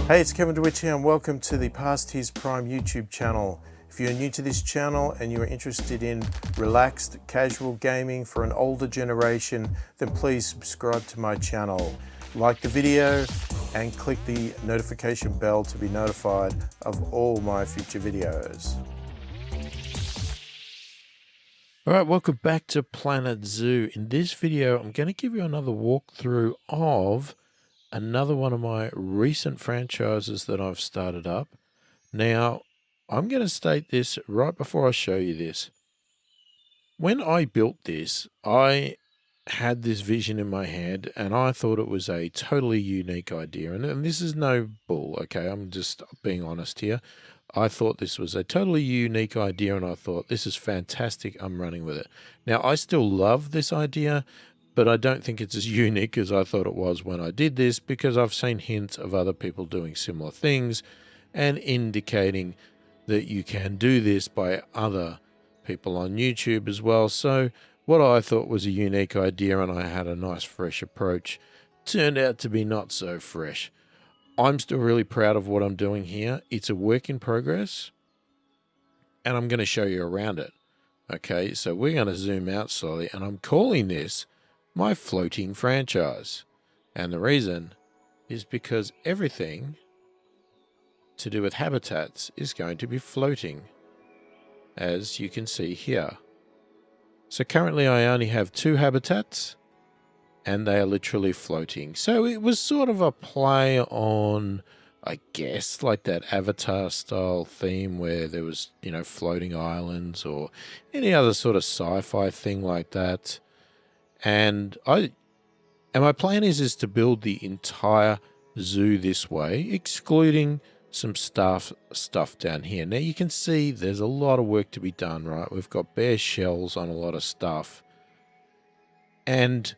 Hey, it's Kevin DeWitt here and welcome to the pasthisprime YouTube channel. If you're new to this channel and you're interested in relaxed, casual gaming for an older generation, then please subscribe to my channel. Like the video and click the notification bell to be notified of all my future videos. Alright, welcome back to Planet Zoo. In this video, I'm going to give you another walkthrough of another one of my recent franchises that I've started up. Now, I'm going to state this right before I show you this. When I built this, I had this vision in my head and I thought it was a totally unique idea. And this is no bull, okay? I'm just being honest here. I thought this was a totally unique idea and I thought, this is fantastic, I'm running with it. Now, I still love this idea, but I don't think it's as unique as I thought it was when I did this, because I've seen hints of other people doing similar things and indicating that you can do this by other people on YouTube as well. So what I thought was a unique idea and I had a nice fresh approach turned out to be not so fresh. I'm still really proud of what I'm doing here. It's a work in progress and I'm going to show you around it. Okay, so we're going to zoom out slowly and I'm calling this my floating franchise. And the reason is because everything to do with habitats is going to be floating, as you can see here. So currently I only have 2 habitats and they are literally floating. So it was sort of a play on, I guess, like that Avatar style theme where there was, you know, floating islands or any other sort of sci-fi thing like that. And my plan is to build the entire zoo this way, excluding some stuff down here. Now you can see there's a lot of work to be done, right? We've got bare shells on a lot of stuff. And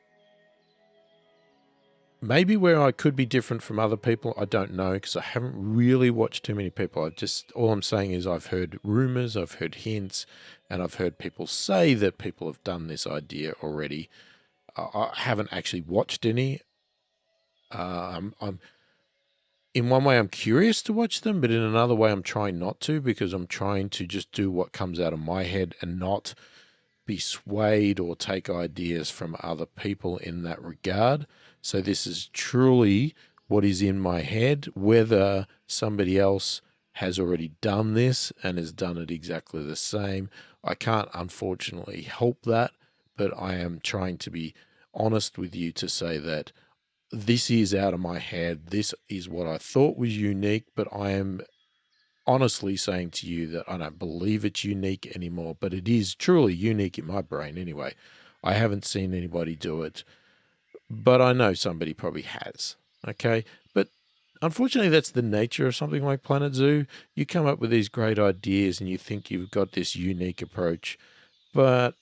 maybe where I could be different from other people, I don't know, because I haven't really watched too many people. All I'm saying is I've heard rumors, I've heard hints, and I've heard people say that people have done this idea already. I haven't actually watched any. I'm in one way I'm curious to watch them, but in another way I'm trying not to, because I'm trying to just do what comes out of my head and not be swayed or take ideas from other people in that regard. So this is truly what is in my head. Whether somebody else has already done this and has done it exactly the same, I can't unfortunately help that, but I am trying to be honest with you to say that this is out of my head. This is what I thought was unique, but I am honestly saying to you that I don't believe it's unique anymore, but it is truly unique in my brain anyway. I haven't seen anybody do it, but I know somebody probably has. Okay, but unfortunately that's the nature of something like Planet Zoo. You come up with these great ideas and you think you've got this unique approach, but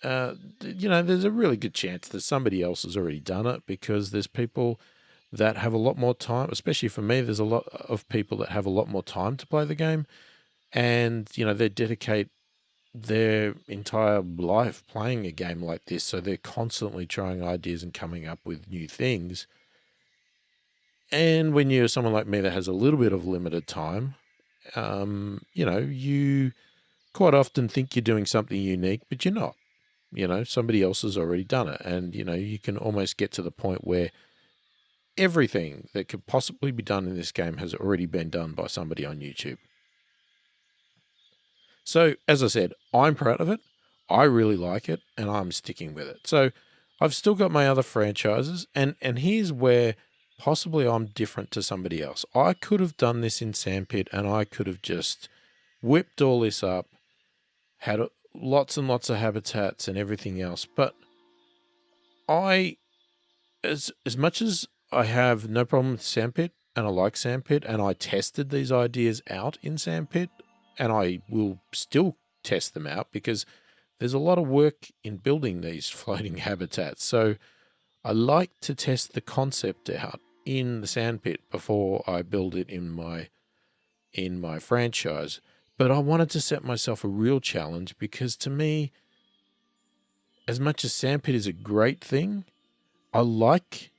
you know, there's a really good chance that somebody else has already done it, because there's people that have a lot more time, especially for me. There's a lot of people that have a lot more time to play the game, and, you know, they dedicate their entire life playing a game like this. So they're constantly trying ideas and coming up with new things. And when you're someone like me that has a little bit of limited time, you know, you quite often think you're doing something unique, but you're not. You know, somebody else has already done it. And, you know, you can almost get to the point where everything that could possibly be done in this game has already been done by somebody on YouTube. So, as I said, I'm proud of it. I really like it, and I'm sticking with it. So, I've still got my other franchises, and here's where possibly I'm different to somebody else. I could have done this in Sandpit, and I could have just whipped all this up, had lots and lots of habitats and everything else. But as much as I have no problem with Sandpit, and I like Sandpit, and I tested these ideas out in Sandpit, and I will still test them out because there's a lot of work in building these floating habitats. So I like to test the concept out in the Sandpit before I build it in my franchise. But I wanted to set myself a real challenge, because to me, as much as Sandpit is a great thing, I like,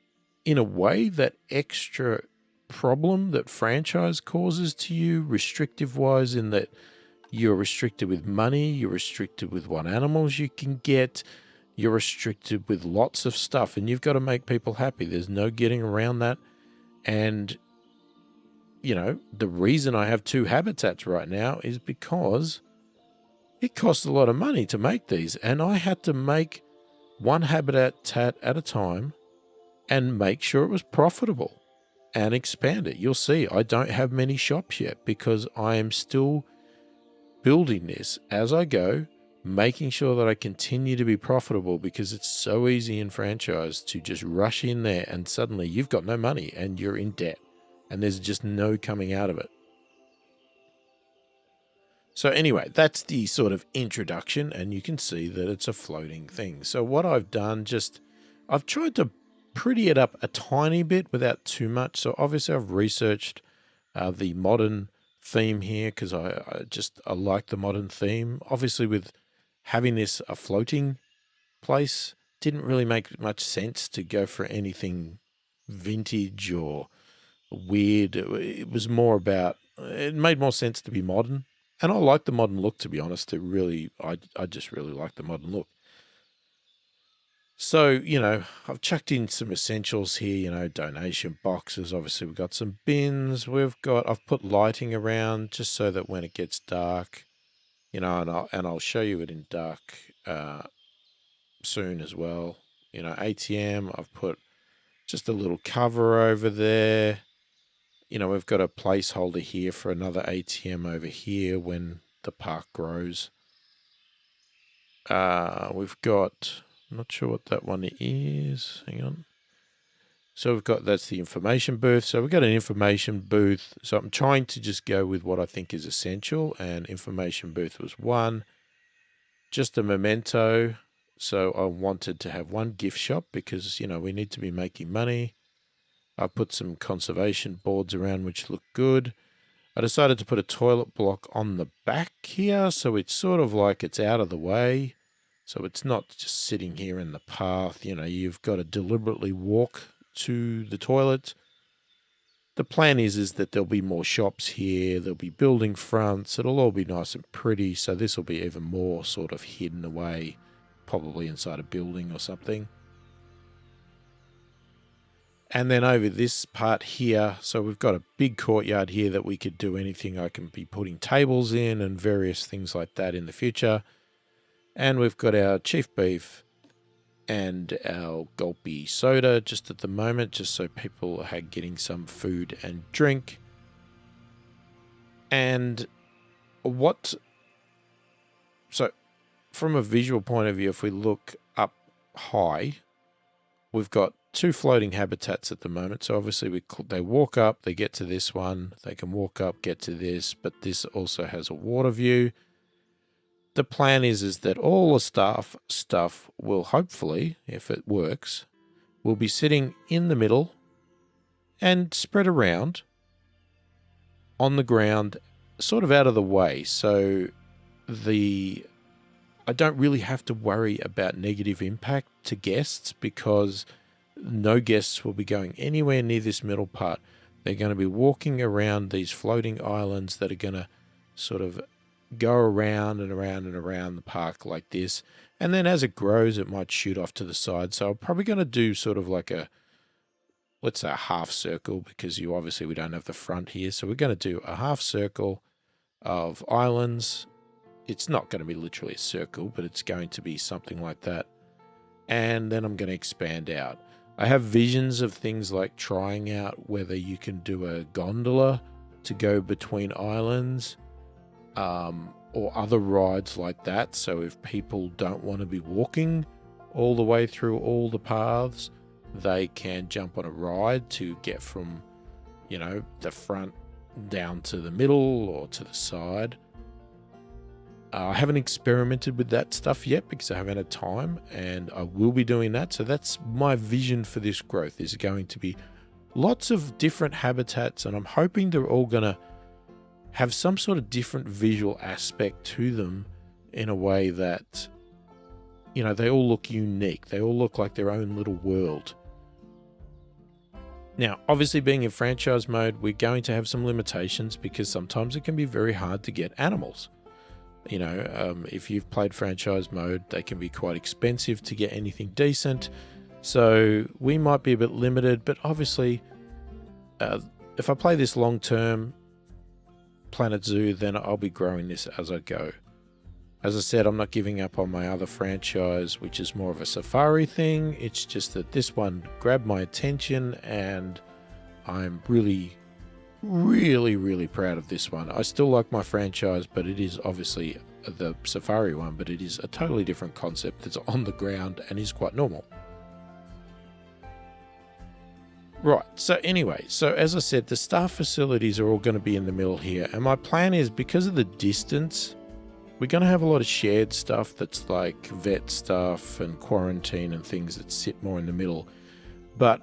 in a way, that extra problem that franchise causes to you, restrictive wise, in that you're restricted with money, you're restricted with what animals you can get, you're restricted with lots of stuff, and you've got to make people happy. There's no getting around that. And, you know, the reason I have 2 habitats right now is because it costs a lot of money to make these. And I had to make one habitat at a time and make sure it was profitable and expand it. You'll see I don't have many shops yet because I am still building this as I go, making sure that I continue to be profitable, because it's so easy in franchise to just rush in there and suddenly you've got no money and you're in debt and there's just no coming out of it. So anyway, that's the sort of introduction, and you can see that it's a floating thing. So what I've done, I've tried to pretty it up a tiny bit without too much. So obviously I've researched the modern theme here because I like the modern theme. Obviously with having this a floating place, didn't really make much sense to go for anything vintage or weird. It was more about, it made more sense to be modern. And I like the modern look, to be honest. I just really like the modern look. So, you know, I've chucked in some essentials here, you know, donation boxes. Obviously, we've got some bins. I've put lighting around just so that when it gets dark, you know, and I'll show you it in dark soon as well. You know, ATM, I've put just a little cover over there. You know, we've got a placeholder here for another ATM over here when the park grows. We've got, I'm not sure what that one is. Hang on. So that's the information booth. So we've got an information booth. So I'm trying to just go with what I think is essential, and information booth was one. Just a memento. So I wanted to have one gift shop because, you know, we need to be making money. I put some conservation boards around which look good. I decided to put a toilet block on the back here, so it's sort of like it's out of the way. So it's not just sitting here in the path. You know, you've got to deliberately walk to the toilet. The plan is that there'll be more shops here. There'll be building fronts. It'll all be nice and pretty. So this will be even more sort of hidden away, probably inside a building or something. And then over this part here, so we've got a big courtyard here that we could do anything. I can be putting tables in and various things like that in the future. And we've got our chief beef and our gulpy soda just at the moment, just so people are getting some food and drink. And so from a visual point of view, if we look up high, we've got 2 floating habitats at the moment. So obviously they walk up, they get to this one, they can walk up, get to this, but this also has a water view. The plan is that all the stuff will hopefully, if it works, will be sitting in the middle and spread around on the ground, sort of out of the way. So I don't really have to worry about negative impact to guests because no guests will be going anywhere near this middle part. They're going to be walking around these floating islands that are going to sort of go around and around and around the park like this. And then as it grows, it might shoot off to the side. So I'm probably going to do sort of like let's say a half circle, because we don't have the front here. So we're going to do a half circle of islands. It's not going to be literally a circle, but it's going to be something like that. And then I'm going to expand out. I have visions of things like trying out whether you can do a gondola to go between islands, or other rides like that. So if people don't want to be walking all the way through all the paths, they can jump on a ride to get from, you know, the front down to the middle or to the side. I haven't experimented with that stuff yet because I haven't had time, and I will be doing that. So that's my vision for this growth, is going to be lots of different habitats, and I'm hoping they're all going to have some sort of different visual aspect to them in a way that, you know, they all look unique. They all look like their own little world. Now, obviously being in franchise mode, we're going to have some limitations because sometimes it can be very hard to get animals. You know, if you've played franchise mode, they can be quite expensive to get anything decent. So we might be a bit limited, but obviously, if I play this long term, Planet Zoo, then I'll be growing this as I go. As I said, I'm not giving up on my other franchise, which is more of a safari thing. It's just that this one grabbed my attention and I'm really, really proud of this one. I still like my franchise, but it is obviously the safari one, but it is a totally different concept that's on the ground and is quite normal. Right, so anyway, so as I said, the staff facilities are all going to be in the middle here. And my plan is, because of the distance, we're going to have a lot of shared stuff that's like vet stuff and quarantine and things that sit more in the middle. But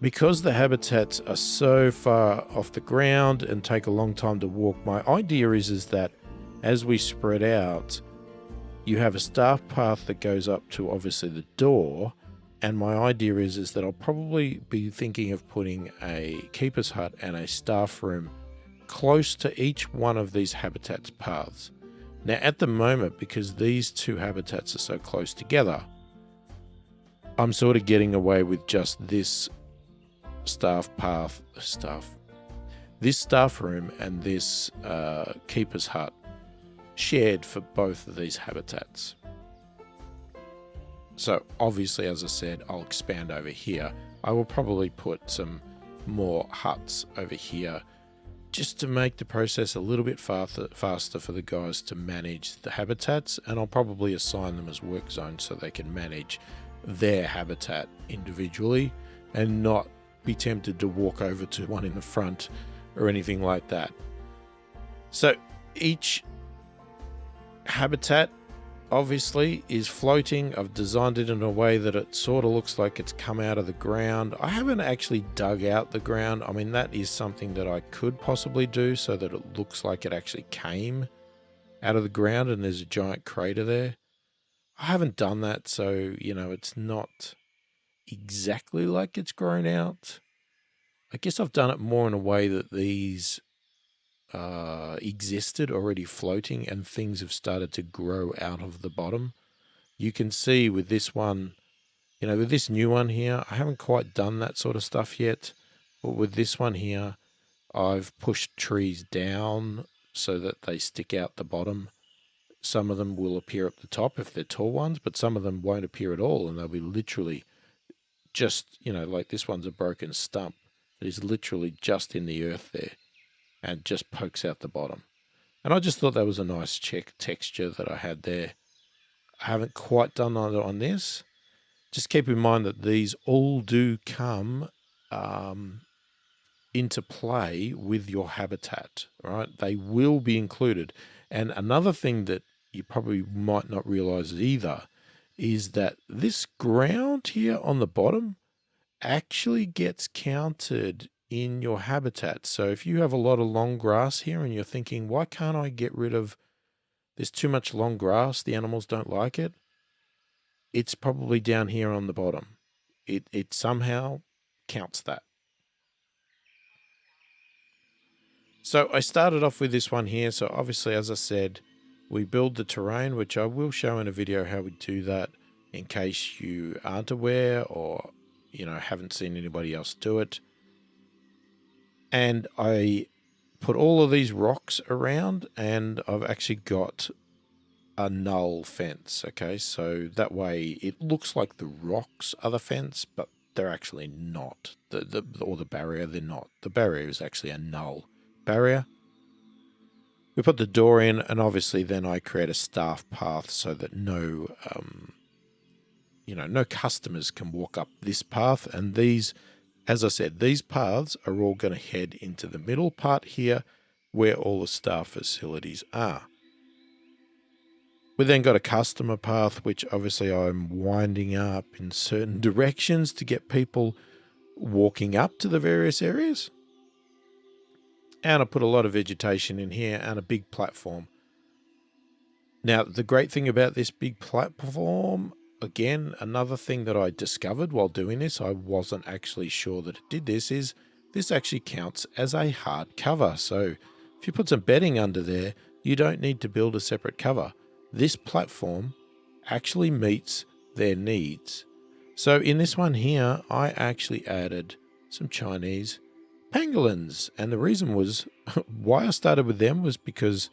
because the habitats are so far off the ground and take a long time to walk, my idea is that as we spread out, you have a staff path that goes up to obviously the door. And my idea is that I'll probably be thinking of putting a keeper's hut and a staff room close to each one of these habitats paths. Now, at the moment, because these two habitats are so close together, I'm sort of getting away with just this staff room and this keeper's hut shared for both of these habitats. So obviously, as I said, I'll expand over here. I will probably put some more huts over here just to make the process a little bit faster for the guys to manage the habitats, and I'll probably assign them as work zones so they can manage their habitat individually and not be tempted to walk over to one in the front or anything like that. So each habitat obviously is floating. I've designed it in a way that it sort of looks like it's come out of the ground. I haven't actually dug out the ground. I mean, that is something that I could possibly do so that it looks like it actually came out of the ground and there's a giant crater there. I haven't done that, so, you know, it's not exactly like it's grown out. I guess I've done it more in a way that these existed already floating and things have started to grow out of the bottom. You can see with this one, you know, with this new one here, I haven't quite done that sort of stuff yet, but with this one here, I've pushed trees down so that they stick out the bottom. Some of them will appear up the top if they're tall ones, but some of them won't appear at all, and they'll be literally just, you know, like this one's a broken stump that is literally just in the earth there and just pokes out the bottom. And I just thought that was a nice texture that I had there. I haven't quite done that on this. Just keep in mind that these all do come into play with your habitat, right? They will be included. And another thing that you probably might not realize either is that this ground here on the bottom actually gets counted in your habitat. So if you have a lot of long grass here and you're thinking, why can't I get rid of, there's too much long grass, the animals don't like it, it's probably down here on the bottom. It somehow counts that. So I started off with this one here. So obviously, as I said, we build the terrain, which I will show in a video how we do that in case you aren't aware or, you know, haven't seen anybody else do it. And I put all of these rocks around and I've actually got a null fence. Okay, so that way it looks like the rocks are the fence, but they're actually not. Or the barrier, they're not. The barrier is actually a null barrier. We put the door in, and obviously then I create a staff path so that no customers can walk up this path. And these, as I said, these paths are all going to head into the middle part here where all the staff facilities are. We then got a customer path, which obviously I'm winding up in certain directions to get people walking up to the various areas. And I put a lot of vegetation in here and a big platform. Now, the great thing about this big platform, again, another thing that I discovered while doing this, I wasn't actually sure that it did this, is this actually counts as a hard cover. So if you put some bedding under there, you don't need to build a separate cover. This platform actually meets their needs. So in this one here, I actually added some Chinese pangolins. And the reason was, why I started with them was because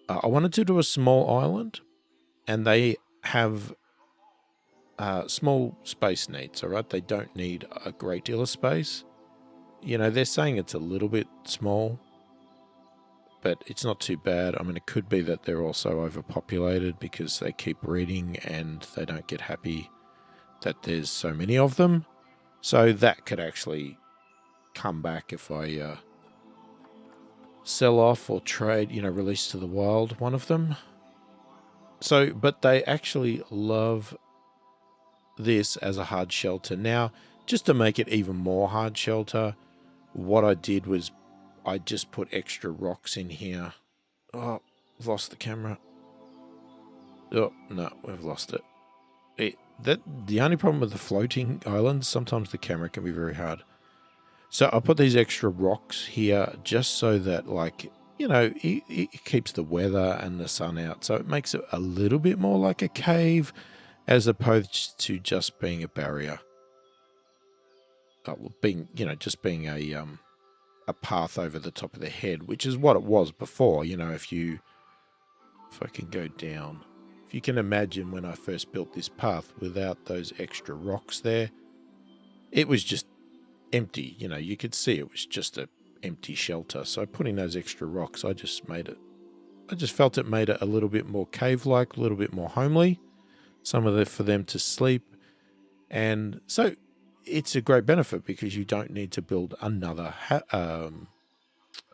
I wanted to do a small island, and they have small space needs, all right? They don't need a great deal of space. You know, they're saying it's a little bit small, but it's not too bad. I mean, it could be that they're also overpopulated because they keep breeding and they don't get happy that there's so many of them. So that could actually come back if I sell off or trade, release to the wild one of them. So, but they actually love this as a hard shelter. Now, just to make it even more hard shelter, what I did was I just put extra rocks in here. Oh, I've lost the camera. Oh, no, we've lost it. The only problem with the floating islands, sometimes the camera can be very hard. So I put these extra rocks here just so that, like, it keeps the weather and the sun out. So it makes it a little bit more like a cave as opposed to just being a barrier. Just being a path over the top of the head, which is what it was before. If I can go down, if you can imagine when I first built this path without those extra rocks there, it was just empty. You could see it was just a empty shelter. So putting those extra rocks, I just felt it made it a little bit more cave-like, a little bit more homely, for them to sleep. And so it's a great benefit because you don't need to build another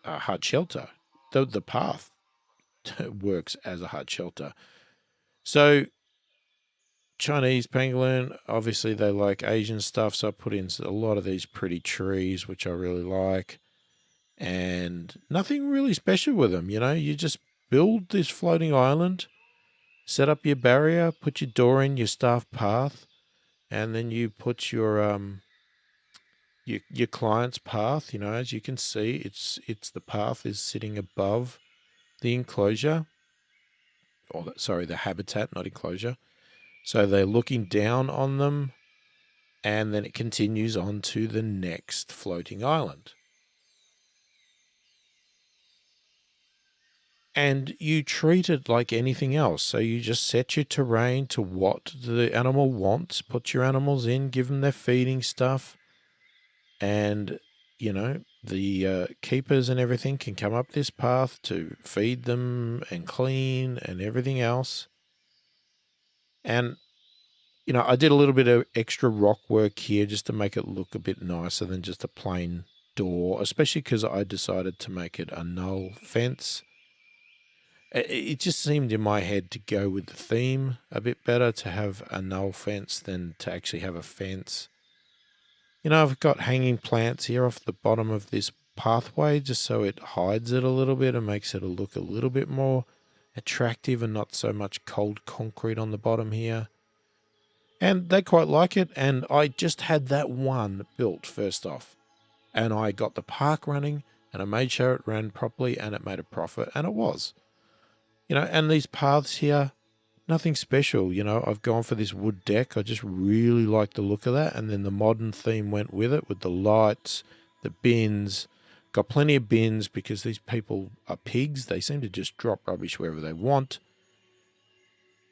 hard shelter. The path works as a hard shelter. So Chinese pangolin, obviously they like Asian stuff, so I put in a lot of these pretty trees, which I really like. And nothing really special with them, you just build this floating island, set up your barrier, put your door in, your staff path, and then you put your client's path. As you can see, it's the path is sitting above the enclosure, the habitat, not enclosure. So they're looking down on them, and then it continues on to the next floating island. And you treat it like anything else. So you just set your terrain to what the animal wants, put your animals in, give them their feeding stuff, and, the keepers and everything can come up this path to feed them and clean and everything else. And I did a little bit of extra rock work here just to make it look a bit nicer than just a plain door, especially because I decided to make it a null fence. It just seemed in my head to go with the theme a bit better to have a null fence than to actually have a fence. I've got hanging plants here off the bottom of this pathway just so it hides it a little bit and makes it look a little bit more attractive and not so much cold concrete on the bottom here. And they quite like it, and I just had that one built first off. And I got the park running, and I made sure it ran properly, and it made a profit, and it was. And these paths here, nothing special. I've gone for this wood deck. I just really like the look of that, and then the modern theme went with it, with the lights, the bins. Got plenty of bins because these people are pigs. They seem to just drop rubbish wherever they want.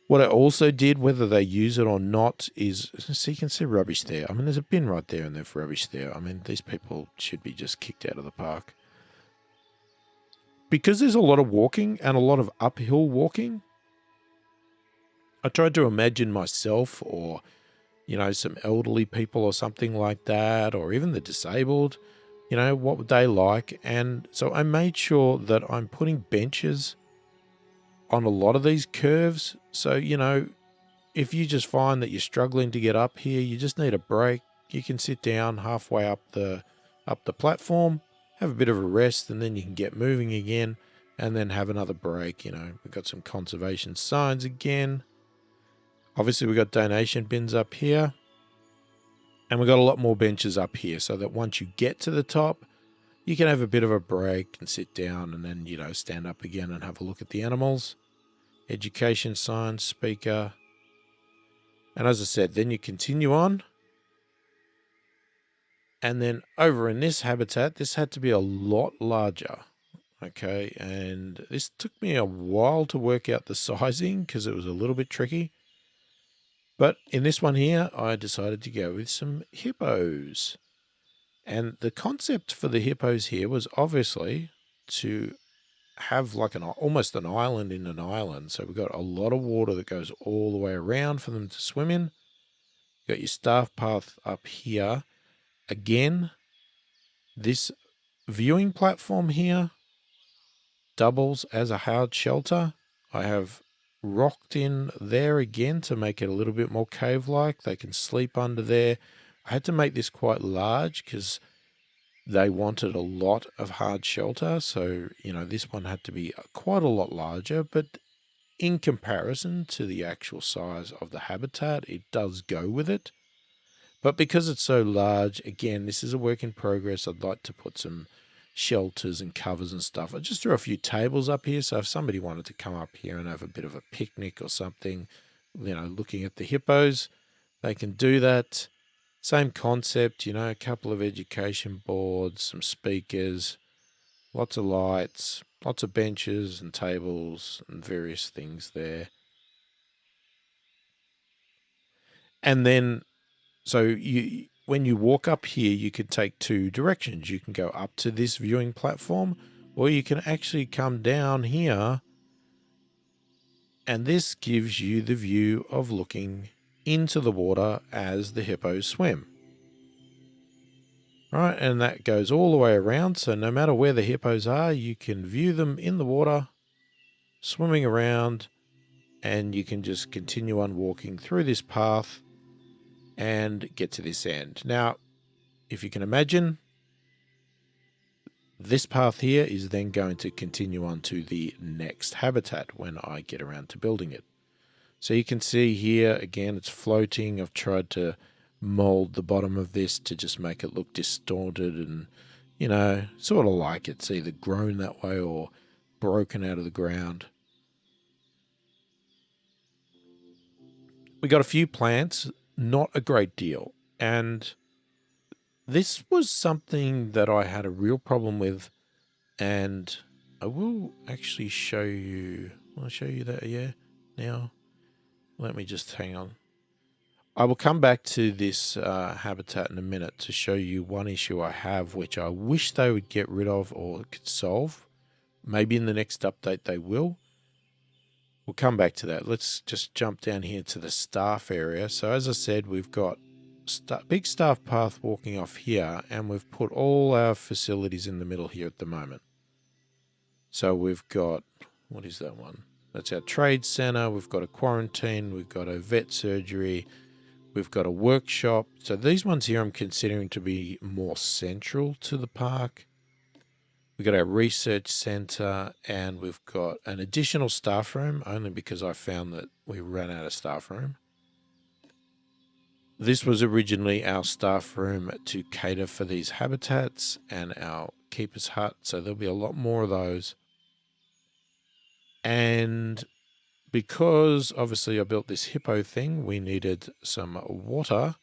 What I also did, whether they use it or not, is, so you can see rubbish there. I mean, there's a bin right there and there's rubbish there. I mean, these people should be just kicked out of the park. Because there's a lot of walking and a lot of uphill walking, I tried to imagine myself or, some elderly people or something like that, or even the disabled, what would they like? And so I made sure that I'm putting benches on a lot of these curves. So, if you just find that you're struggling to get up here, you just need a break, you can sit down halfway up the platform, have a bit of a rest, and then you can get moving again and then have another break. We've got some conservation signs again. Obviously, we've got donation bins up here. And we've got a lot more benches up here so that once you get to the top, you can have a bit of a break and sit down and then, you know, stand up again and have a look at the animals. Education sign, speaker. And as I said, then you continue on. And then over in this habitat, this had to be a lot larger. Okay, and this took me a while to work out the sizing because it was a little bit tricky. But in this one here, I decided to go with some hippos. And the concept for the hippos here was obviously to have like almost an island in an island. So we've got a lot of water that goes all the way around for them to swim in. You've got your staff path up here. Again, this viewing platform here doubles as a hard shelter. I have rocked in there again to make it a little bit more cave-like. They can sleep under there. I had to make this quite large because they wanted a lot of hard shelter. So, you know, this one had to be quite a lot larger, but in comparison to the actual size of the habitat, it does go with it. But because it's so large, again, this is a work in progress. I'd like to put some shelters and covers and stuff. I just threw a few tables up here. So if somebody wanted to come up here and have a bit of a picnic or something, you know, looking at the hippos, they can do that. Same concept, you know, a couple of education boards, some speakers, lots of lights, lots of benches and tables and various things there. And then, so when you walk up here, you could take two directions. You can go up to this viewing platform, or you can actually come down here, and this gives you the view of looking into the water as the hippos swim. Right, and that goes all the way around, so no matter where the hippos are, you can view them in the water, swimming around, and you can just continue on walking through this path and get to this end. Now, if you can imagine, this path here is then going to continue on to the next habitat when I get around to building it. So you can see here, again, it's floating. I've tried to mold the bottom of this to just make it look distorted and, you know, sort of like it's either grown that way or broken out of the ground. We got a few plants, not a great deal. And this was something that I had a real problem with, and I will actually show you. I'll show you that, yeah, now. Let me just hang on. I will come back to this habitat in a minute to show you one issue I have, which I wish they would get rid of or could solve. Maybe in the next update they will. We'll come back to that. Let's just jump down here to the staff area. So as I said, we've got big staff path walking off here, and we've put all our facilities in the middle here at the moment. So we've got, what is that one? That's our trade center. We've got a quarantine. We've got a vet surgery. We've got a workshop. So these ones here I'm considering to be more central to the park. We've got our research center, and we've got an additional staff room, only because I found that we ran out of staff room. This was originally our staff room to cater for these habitats and our keeper's hut. So there'll be a lot more of those. And because obviously I built this hippo thing, we needed some water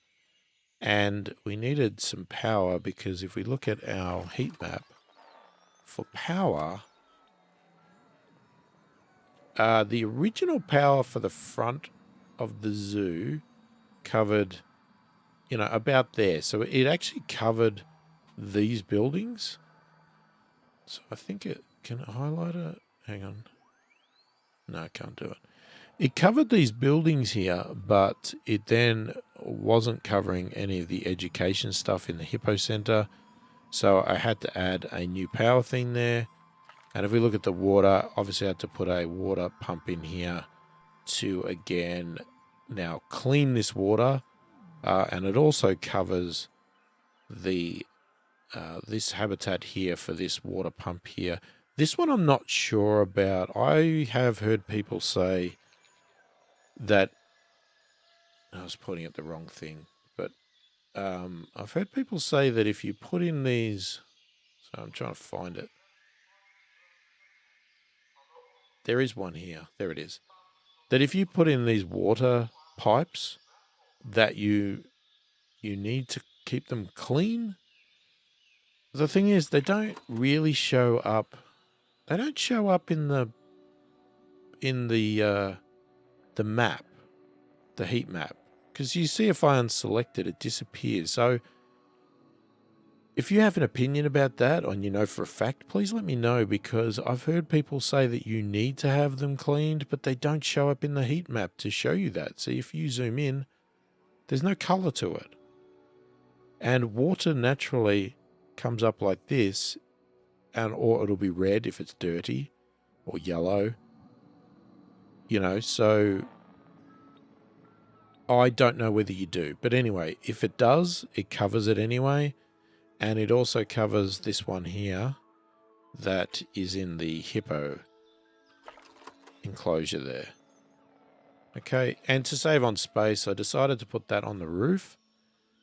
and we needed some power, because if we look at our heat map for power, the original power for the front of the zoo covered, you know, about there. So it actually covered these buildings. So I think it can highlight it. Hang on. No, I can't do it. It covered these buildings here, but it then wasn't covering any of the education stuff in the Hippo Center. So I had to add a new power thing there. And if we look at the water, obviously I had to put a water pump in here to, again, now clean this water. And it also covers the this habitat here for this water pump here. This one I'm not sure about. I have heard people say that I was pointing at the wrong thing, but I've heard people say that if you put in these, so I'm trying to find it. There is one here. There it is. That if you put in these water pipes, that you need to keep them clean. The thing is, they don't really show up. They don't show up in the map, the heat map, because you see if I unselect it, it disappears. So if you have an opinion about that, and you know for a fact, please let me know, because I've heard people say that you need to have them cleaned, but they don't show up in the heat map to show you that. See, if you zoom in, there's no color to it. And water naturally comes up like this, and or it'll be red if it's dirty, or yellow, so I don't know whether you do. But anyway, if it does, it covers it anyway. And it also covers this one here that is in the hippo enclosure there. Okay, and to save on space, I decided to put that on the roof.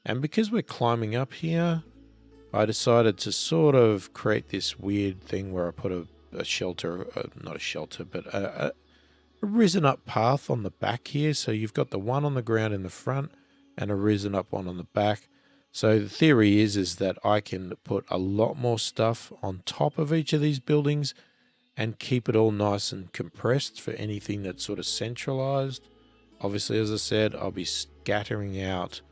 And because we're climbing up here, I decided to sort of create this weird thing where I put a shelter, not a shelter, but a risen up path on the back here. So you've got the one on the ground in the front and a risen up one on the back. So the theory is that I can put a lot more stuff on top of each of these buildings and keep it all nice and compressed for anything that's sort of centralized. Obviously, as I said, I'll be scattering out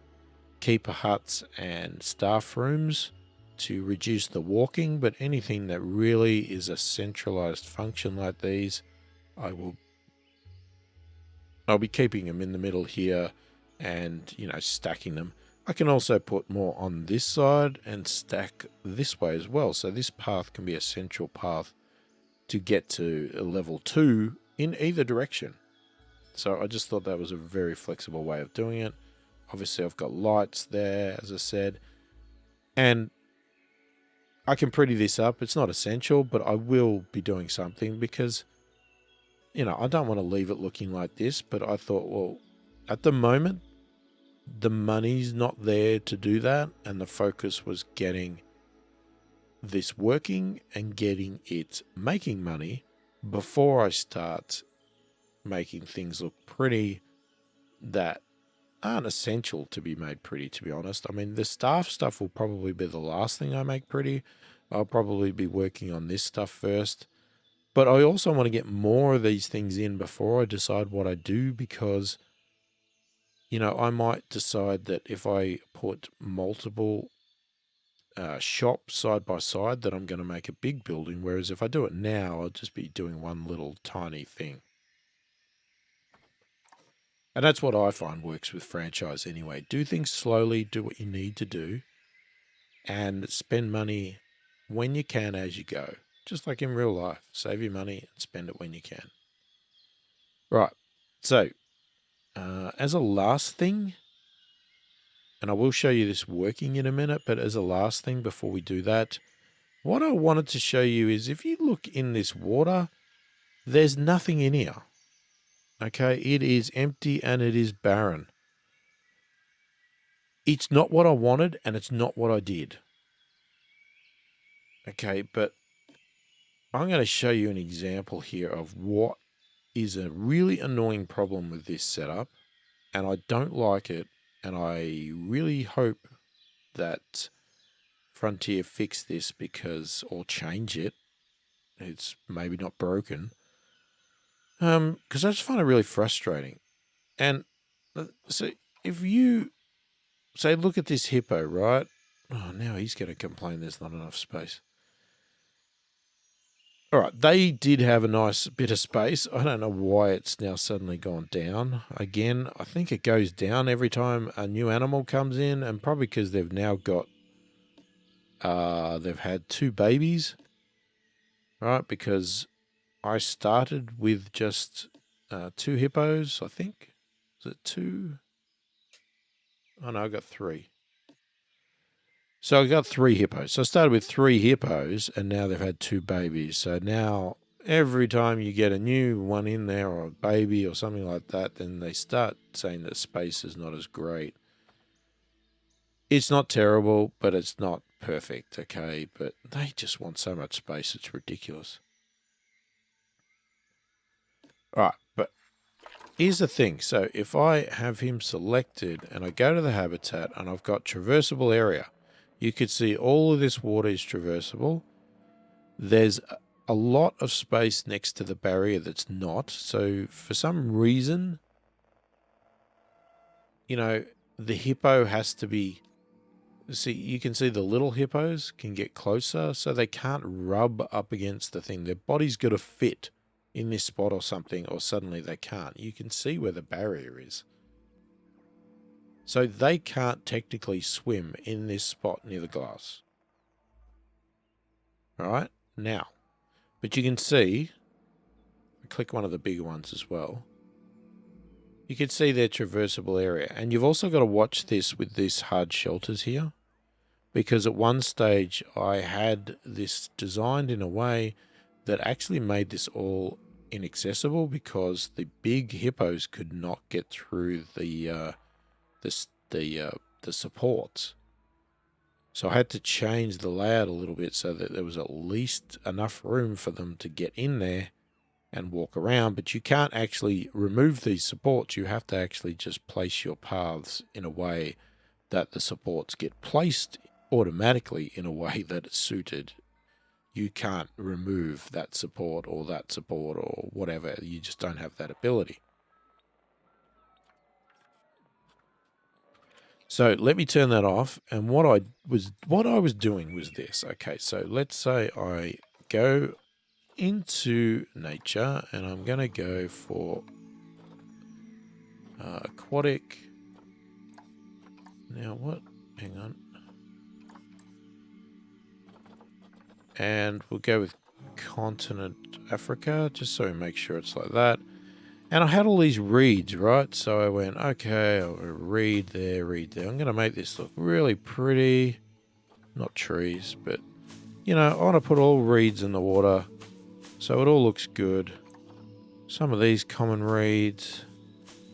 keeper huts and staff rooms to reduce the walking, but anything that really is a centralized function like these, I'll be keeping them in the middle here and, stacking them. I can also put more on this side and stack this way as well. So this path can be a central path to get to level 2 in either direction. So I just thought that was a very flexible way of doing it. Obviously, I've got lights there, as I said. And I can pretty this up. It's not essential, but I will be doing something because, I don't want to leave it looking like this. But I thought, well, at the moment, the money's not there to do that. And the focus was getting this working and getting it making money before I start making things look pretty that aren't essential to be made pretty, to be honest. I mean, the staff stuff will probably be the last thing I make pretty. I'll probably be working on this stuff first. But I also want to get more of these things in before I decide what I do, because, I might decide that if I put multiple shops side by side, that I'm going to make a big building. Whereas if I do it now, I'll just be doing one little tiny thing. And that's what I find works with franchise anyway. Do things slowly, do what you need to do, and spend money when you can as you go. Just like in real life. Save your money and spend it when you can. Right. So, as a last thing, and I will show you this working in a minute, but as a last thing before we do that, what I wanted to show you is if you look in this water, there's nothing in here. Okay, it is empty and it is barren. It's not what I wanted and it's not what I did. Okay, but I'm going to show you an example here of what is a really annoying problem with this setup, and I don't like it, and I really hope that Frontier fix this or change it. It's maybe not broken. Because I just find it really frustrating. And so if you say, look at this hippo, right? Oh, now he's going to complain there's not enough space. All right, they did have a nice bit of space. I don't know why it's now suddenly gone down. Again, I think it goes down every time a new animal comes in, and probably because they've now got, they've had 2 babies, right? Because I started with just 2 hippos, I think. Is it 2? Oh, no, I got 3. So I got 3 hippos. So I started with 3 hippos, and now they've had 2 babies. So now every time you get a new one in there or a baby or something like that, then they start saying that space is not as great. It's not terrible, but it's not perfect, okay? But they just want so much space, it's ridiculous. All right, but here's the thing. So if I have him selected and I go to the habitat and I've got traversable area, you could see all of this water is traversable. There's a lot of space next to the barrier that's not. So for some reason, you know, the hippo has to be... See, you can see the little hippos can get closer, so they can't rub up against the thing. Their body's got to fit in this spot or something, or suddenly they can't. You can see where the barrier is. So they can't technically swim in this spot near the glass. All right, now, but you can see, click one of the bigger ones as well. You can see their traversable area. And you've also got to watch this with these hard shelters here. Because at one stage I had this designed in a way that actually made this all inaccessible because the big hippos could not get through the supports. So I had to change the layout a little bit so that there was at least enough room for them to get in there and walk around. But you can't actually remove these supports. You have to actually just place your paths in a way that the supports get placed automatically in a way that it's suited. You can't remove that support or whatever. You just don't have that ability. So let me turn that off. And what I was doing was this. Okay, so let's say I go into nature and I'm going to go for aquatic. Now what? Hang on. And we'll go with continent Africa, just so we make sure it's like that. And I had all these reeds, right? So I went, okay, I'll reed there, reed there. I'm going to make this look really pretty. Not trees, but, you know, I want to put all reeds in the water so it all looks good. Some of these common reeds,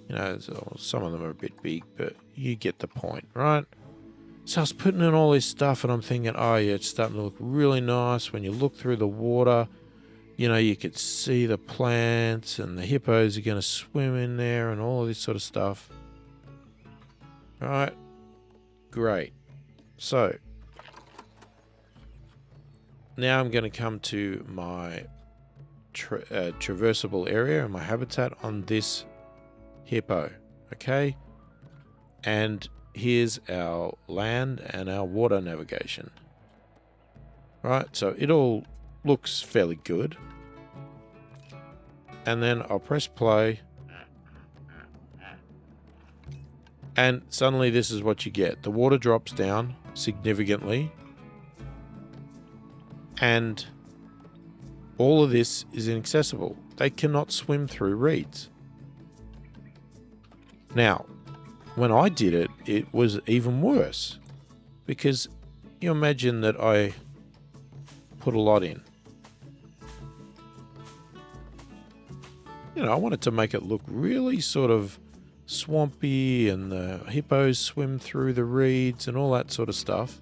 you know, some of them are a bit big, but you get the point, right? So I was putting in all this stuff and I'm thinking, oh yeah, it's starting to look really nice. When you look through the water, you know, you could see the plants and the hippos are going to swim in there and all of this sort of stuff. All right, great. So now I'm going to come to my traversable area and my habitat on this hippo, okay? And here's our land and our water navigation. Right, so it all looks fairly good. And then I'll press play. And suddenly this is what you get. The water drops down significantly. And all of this is inaccessible. They cannot swim through reeds. Now, when I did it, it was even worse. Because you imagine that I put a lot in. You know, I wanted to make it look really sort of swampy and the hippos swim through the reeds and all that sort of stuff.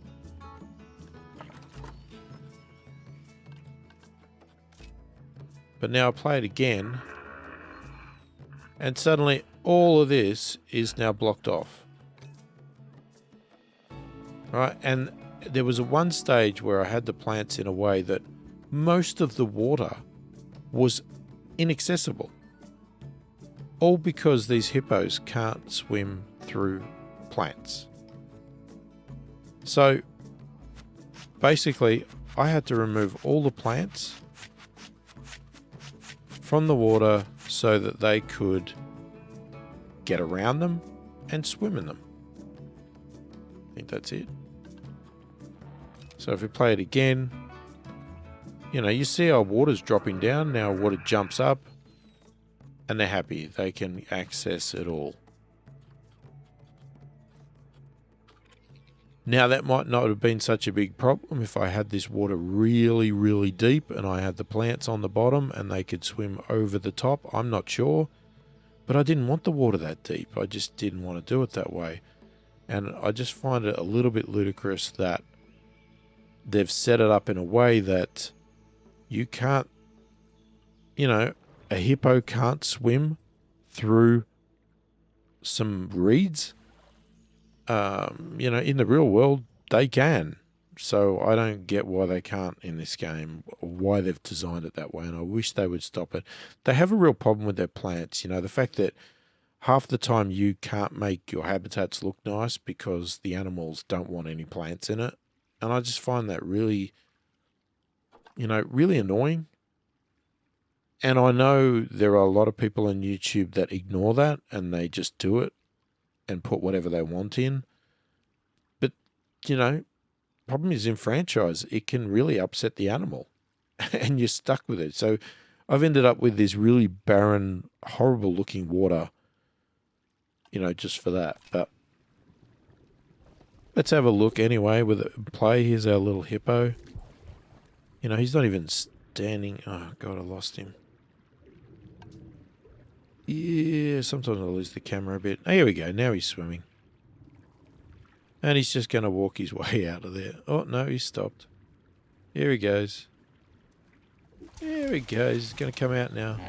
But now I play it again and suddenly all of this is now blocked off. Right, and there was one stage where I had the plants in a way that most of the water was inaccessible. All because these hippos can't swim through plants. So basically, I had to remove all the plants from the water so that they could get around them and swim in them. I think that's it. So if we play it again, you know, you see our water's dropping down. Now water jumps up and they're happy. They can access it all. Now, that might not have been such a big problem if I had this water really, really deep and I had the plants on the bottom and they could swim over the top. I'm not sure. But I didn't want the water that deep. I just didn't want to do it that way. And I just find it a little bit ludicrous that they've set it up in a way that you can't, a hippo can't swim through some reeds. In the real world, they can. So I don't get why they can't in this game, or why they've designed it that way, and I wish they would stop it. They have a real problem with their plants. The fact that half the time you can't make your habitats look nice because the animals don't want any plants in it. And I just find that really, really annoying. And I know there are a lot of people on YouTube that ignore that and they just do it and put whatever they want in. But, problem is in franchise, it can really upset the animal and you're stuck with it. So I've ended up with this really barren, horrible looking water, just for that. But let's have a look anyway with a play. Here's our little hippo. He's not even standing. Oh, God, I lost him. Yeah, sometimes I lose the camera a bit. Oh, here we go. Now he's swimming. And he's just going to walk his way out of there. Oh, no, he's stopped. Here he goes. Here he goes. He's going to come out now.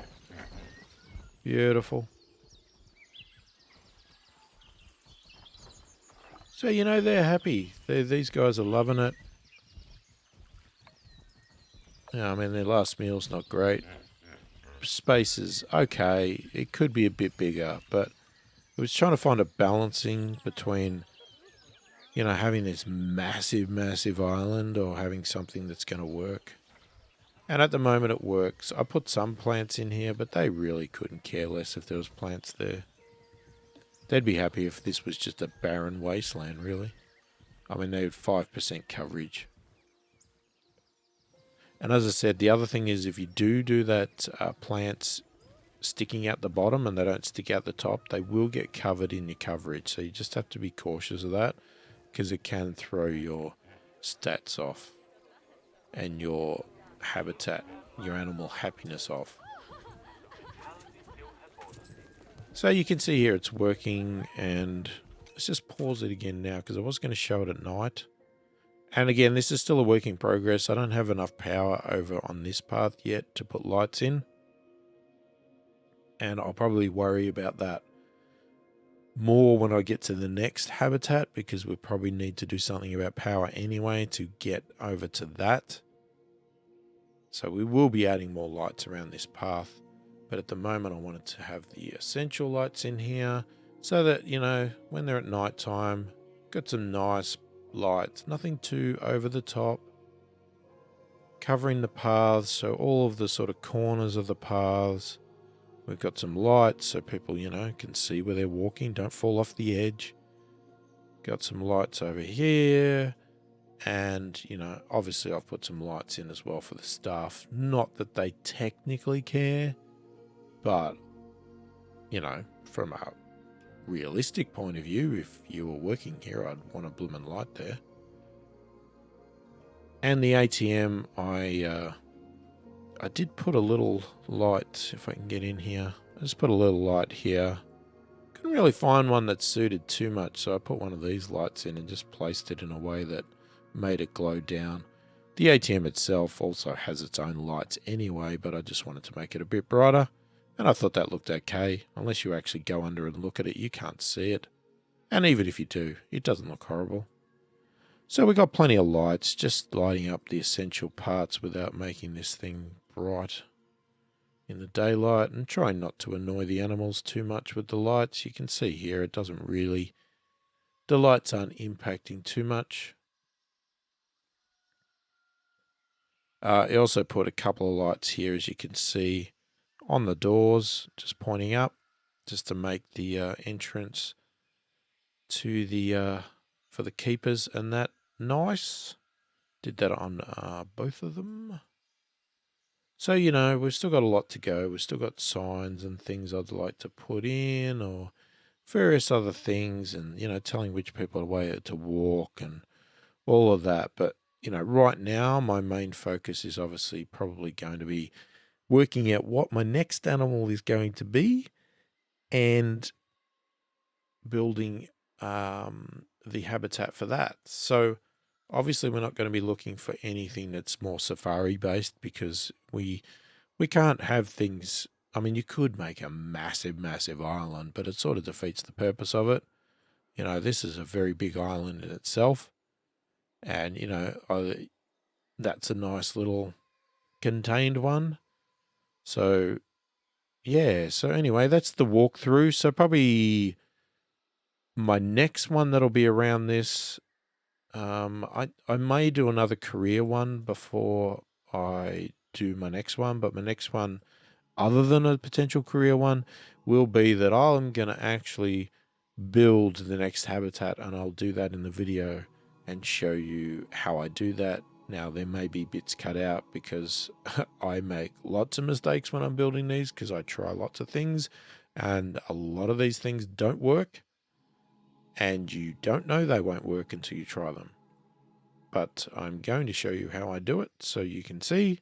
Beautiful. So, they're happy. These guys are loving it. Their last meal's not great. Space is okay. It could be a bit bigger, but it was trying to find a balancing between, having this massive, massive island or having something that's going to work. And at the moment it works. I put some plants in here, but they really couldn't care less if there was plants there. They'd be happy if this was just a barren wasteland, really. They had 5% coverage. And as I said, the other thing is if you do that plants sticking out the bottom and they don't stick out the top, they will get covered in your coverage. So you just have to be cautious of that because it can throw your stats off and your habitat, your animal happiness off. So you can see here it's working, and let's just pause it again now because I was going to show it at night. And again, this is still a work in progress. I don't have enough power over on this path yet to put lights in. And I'll probably worry about that more when I get to the next habitat because we probably need to do something about power anyway to get over to that. So we will be adding more lights around this path. But at the moment, I wanted to have the essential lights in here so that, when they're at night time, got some nice lights, nothing too over the top, covering the paths, so all of the sort of corners of the paths, we've got some lights so people, can see where they're walking, don't fall off the edge. Got some lights over here, and, obviously I've put some lights in as well for the staff. Not that they technically care, but, from a realistic point of view, if you were working here, I'd want a bloomin' light there. And the ATM, I did put a little light, if I can get in here. I just put a little light here. Couldn't really find one that suited too much, so I put one of these lights in and just placed it in a way that made it glow down. The ATM itself also has its own lights anyway, but I just wanted to make it a bit brighter. And I thought that looked okay. Unless you actually go under and look at it, you can't see it. And even if you do, it doesn't look horrible. So we got plenty of lights, just lighting up the essential parts without making this thing bright in the daylight, and trying not to annoy the animals too much with the lights. You can see here it doesn't really, the lights aren't impacting too much. I also put a couple of lights here, as you can see, on the doors, just pointing up, just to make the entrance to the for the keepers and that nice. Did that on both of them. So, we've still got a lot to go. We've still got signs and things I'd like to put in, or various other things, and, telling which people are where to walk and all of that. But, right now my main focus is obviously probably going to be working out what my next animal is going to be and building the habitat for that. So obviously we're not going to be looking for anything that's more safari based, because we can't have things. I mean, you could make a massive island, but it sort of defeats the purpose of it. This is a very big island in itself, and that's a nice little contained one. So yeah, so anyway, that's the walkthrough. So probably my next one that'll be around this, I may do another career one before I do my next one, but my next one, other than a potential career one, will be that I'm going to actually build the next habitat, and I'll do that in the video and show you how I do that. Now, there may be bits cut out because I make lots of mistakes when I'm building these, because I try lots of things and a lot of these things don't work, and you don't know they won't work until you try them. But I'm going to show you how I do it so you can see,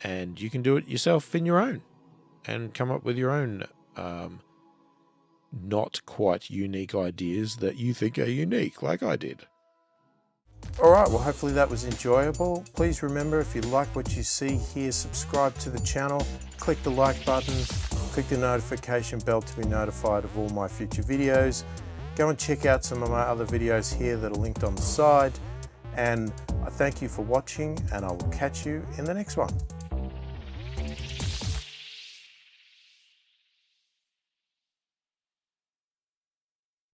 and you can do it yourself in your own and come up with your own not quite unique ideas that you think are unique, like I did. All right, well, hopefully that was enjoyable. Please remember, if you like what you see here, subscribe to the channel, click the like button, click the notification bell to be notified of all my future videos. Go and check out some of my other videos here that are linked on the side. And I thank you for watching, and I will catch you in the next one.